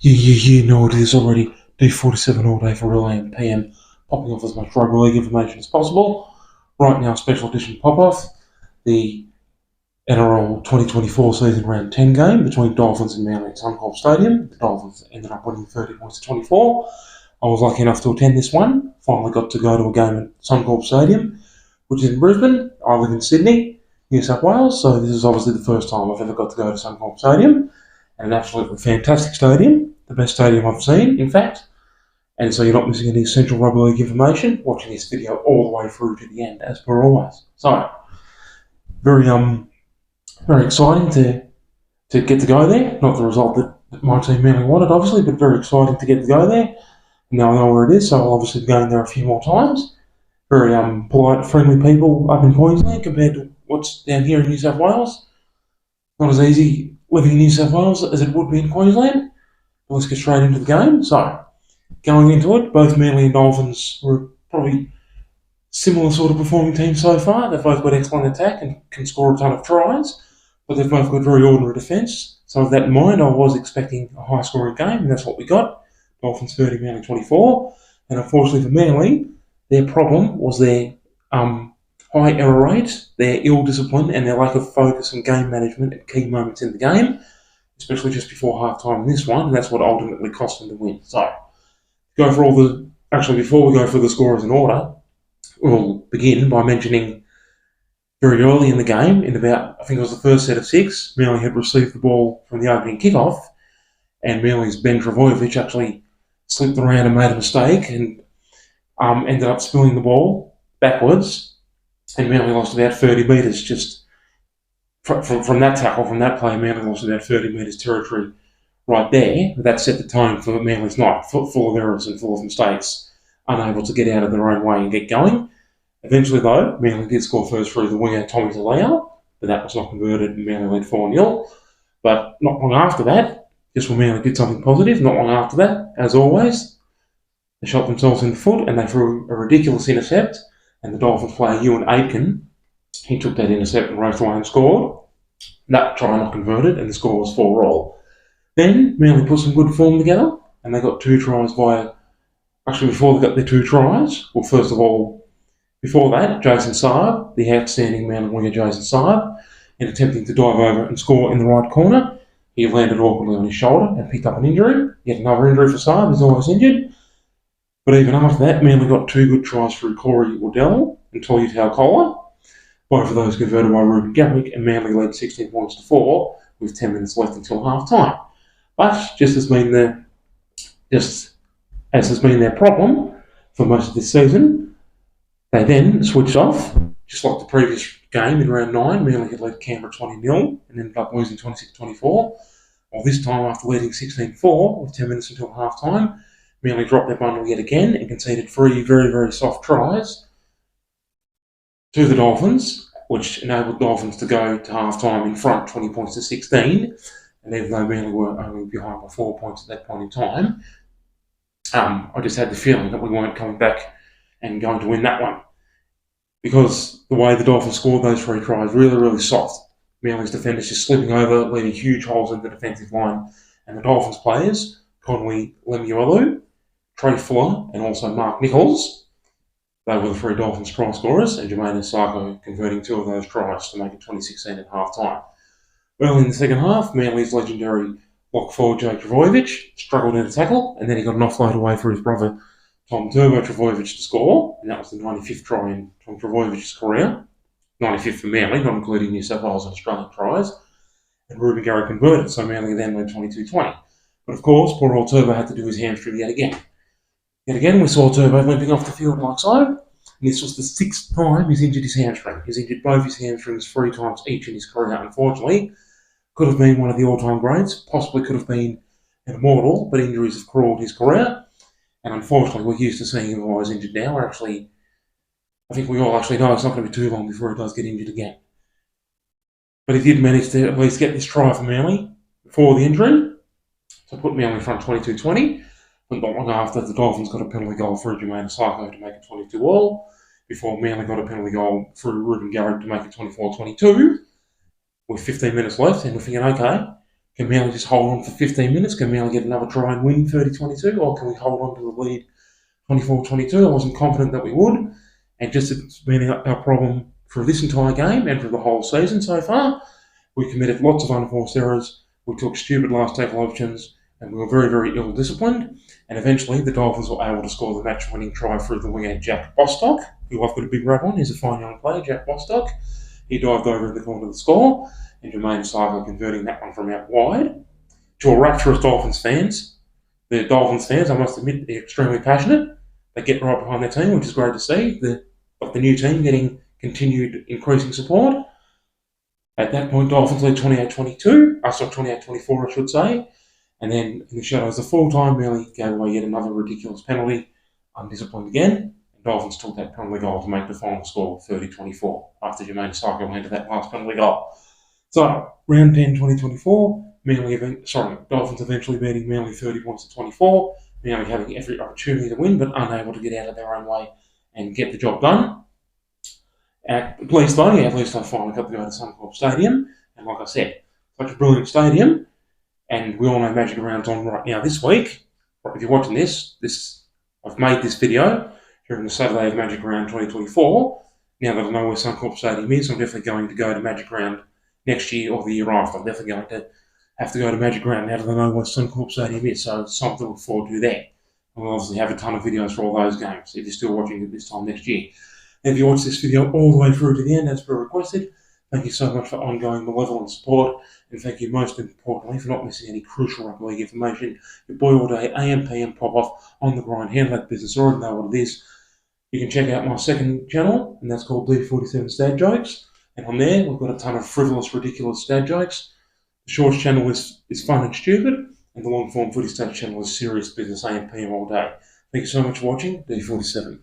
You know what it is already. D47 all day for real AM PM, popping off as much rugby league information as possible. Right now, special edition pop off the NRL 2024 season round 10 game between Dolphins and Manly at Suncorp Stadium. The Dolphins ended up winning 30 points to 24. I was lucky enough to attend this one. Finally got to go to a game at Suncorp Stadium, which is in Brisbane. I live in Sydney, New South Wales, so this is obviously the first time I've ever got to go to Suncorp Stadium. An absolutely fantastic stadium, the best stadium I've seen, in fact. And so you're not missing any essential rugby league information, watching this video all the way through to the end, as per always. So, very exciting to get to go there. Not the result that my team Manly wanted, obviously, but very exciting to get to go there. Now I know where it is, so I'll obviously be going there a few more times. Very polite, friendly people up in Queensland compared to what's down here in New South Wales. Not as easy living in New South Wales as it would be in Queensland. But let's get straight into the game. So, going into it, both Manly and Dolphins were probably similar sort of performing teams so far. They've both got excellent attack and can score a ton of tries, but they've both got very ordinary defence. So with that in mind, I was expecting a high-scoring game, and that's what we got. Dolphins 30, Manly 24. And unfortunately for Manly, their problem was their high error rate, their ill discipline, and their lack of focus and game management at key moments in the game, especially just before half-time in this one, and that's what ultimately cost them the win. So, before we go for the scores in order, we'll begin by mentioning very early in the game, in about, I think it was the first set of 6, Manly had received the ball from the opening kickoff, and Manly's Trbojevic actually slipped around and made a mistake and ended up spilling the ball backwards, and Manly lost about 30 metres just from that tackle, from that play. Manly lost about 30 metres territory right there. That set the tone for Manly's night, full of errors and full of mistakes, unable to get out of their own way and get going. Eventually, though, Manly did score first through the winger Talau, but that was not converted, and Manly led 4-0. But not long after that, just when Manly did something positive, not long after that, as always, they shot themselves in the foot and they threw a ridiculous intercept, and the Dolphins player Euan Aitken, he took that intercept and raced away and scored. That try not converted, and the score was 4-all. Then Manly put some good form together, and they got 2 tries before they got their 2 tries, well, first of all, before that, Jason Saab, the outstanding Manly winger Jason Saab, in attempting to dive over and score in the right corner, he landed awkwardly on his shoulder and picked up an injury. Yet another injury for Saab, he's always injured. But even after that, Manly got 2 good tries through Waddell and Tolutau Koula. Both of those converted by Reuben Garrick, and Manly led 16 points to 4 with 10 minutes left until half-time. But just as has been their problem for most of this season, they then switched off, just like the previous game in round 9. Manly had led Canberra 20-0 and ended up losing 26-24. While this time, after leading 16-4 with 10 minutes until half-time, Manly dropped their bundle yet again and conceded 3 very, very soft tries to the Dolphins, which enabled Dolphins to go to half-time in front 20 points to 16. And even though Manly were only behind by 4 points at that point in time, I just had the feeling that we weren't coming back and going to win that one. Because the way the Dolphins scored those 3 tries, really, really soft. Manly's defenders just slipping over, leaving huge holes in the defensive line. And the Dolphins players, Connelly, Lemluelu, Trai and also Nicholls, they were the 3 Dolphins try scorers, and Jamayne and Isaako converting 2 of those tries to make it 2016 at half-time. Early in the second half, Manly's legendary lock forward Trbojevic struggled in a tackle, and then he got an offload away for his brother Trbojevic to score, and that was the 95th try in Trbojevic's career. 95th for Manly, not including New South Wales and Australian tries. And Reuben Garrick converted, so Manly then led 22-20. But of course, poor old Turbo had to do his hamstring yet again. Yet again, we saw Turbo limping off the field like so, and this was the 6th time he's injured his hamstring. He's injured both his hamstrings 3 times each in his career, unfortunately. Could have been one of the all-time greats, possibly could have been an immortal, but injuries have crawled his career. And unfortunately, we're used to seeing him always injured now. I think we all actually know it's not going to be too long before he does get injured again. But he did manage to at least get this try for Manly before the injury, to put Manly in front 22-20. But not long after, the Dolphins got a penalty goal through Jamayne Isaako to make it 22-all, before Manly got a penalty goal through Reuben Garrick to make it 24-22, with 15 minutes left, and we're thinking, okay, Can Manly just hold on for 15 minutes? Can Manly get another try and win 30-22? Or can we hold on to the lead 24-22? I wasn't confident that we would. And just it's been our problem for this entire game and for the whole season so far. We committed lots of unforced errors. We took stupid last tackle options. And we were very, very ill-disciplined. And eventually, the Dolphins were able to score the match-winning try through the winger Jack Bostock, who I've got a big rap on. He's a fine young player, Jack Bostock. He dived over in the corner of the score, and Jamayne Isaako converting that one from out wide. To a rapturous Dolphins fans. The Dolphins fans, I must admit, they're extremely passionate. They get right behind their team, which is great to see. The new team getting continued increasing support. At that point, Dolphins lead 28-22. 28-24, I should say. And then in the shadows, the full-time Manly gave away yet another ridiculous penalty. Undisciplined again. And Dolphins took that penalty goal to make the final score 30-24 after Jamayne Isaako went to that last penalty goal. So, round 10, 2024, Dolphins eventually beating Manly 30-24. Manly having every opportunity to win, but unable to get out of their own way and get the job done. At least I finally got to go to Suncorp Stadium. And like I said, such a brilliant stadium. And we all know Magic Round's on right now this week. If you're watching this, I've made this video during the Saturday of Magic Round 2024. Now that I know where Suncorp Stadium is, I'm definitely going to go to Magic Round next year or the year after. I'm definitely going to have to go to Magic Round now that I know where Suncorp Stadium is. So it's something to look forward to there. And we'll obviously have a ton of videos for all those games if you're still watching it this time next year. And if you watch this video all the way through to the end, as per requested, thank you so much for ongoing malevolent support, and thank you most importantly for not missing any crucial rugby league information. Your boy all day, AM, PM, pop-off, on the grind, handle that business, already know what it is. You can check out my second channel, and that's called D47 Stad Jokes, and on there we've got a ton of frivolous, ridiculous stad jokes. The Shorts channel is fun and stupid, and the long-form footy stats channel is serious business, AM, PM all day. Thank you so much for watching, D47.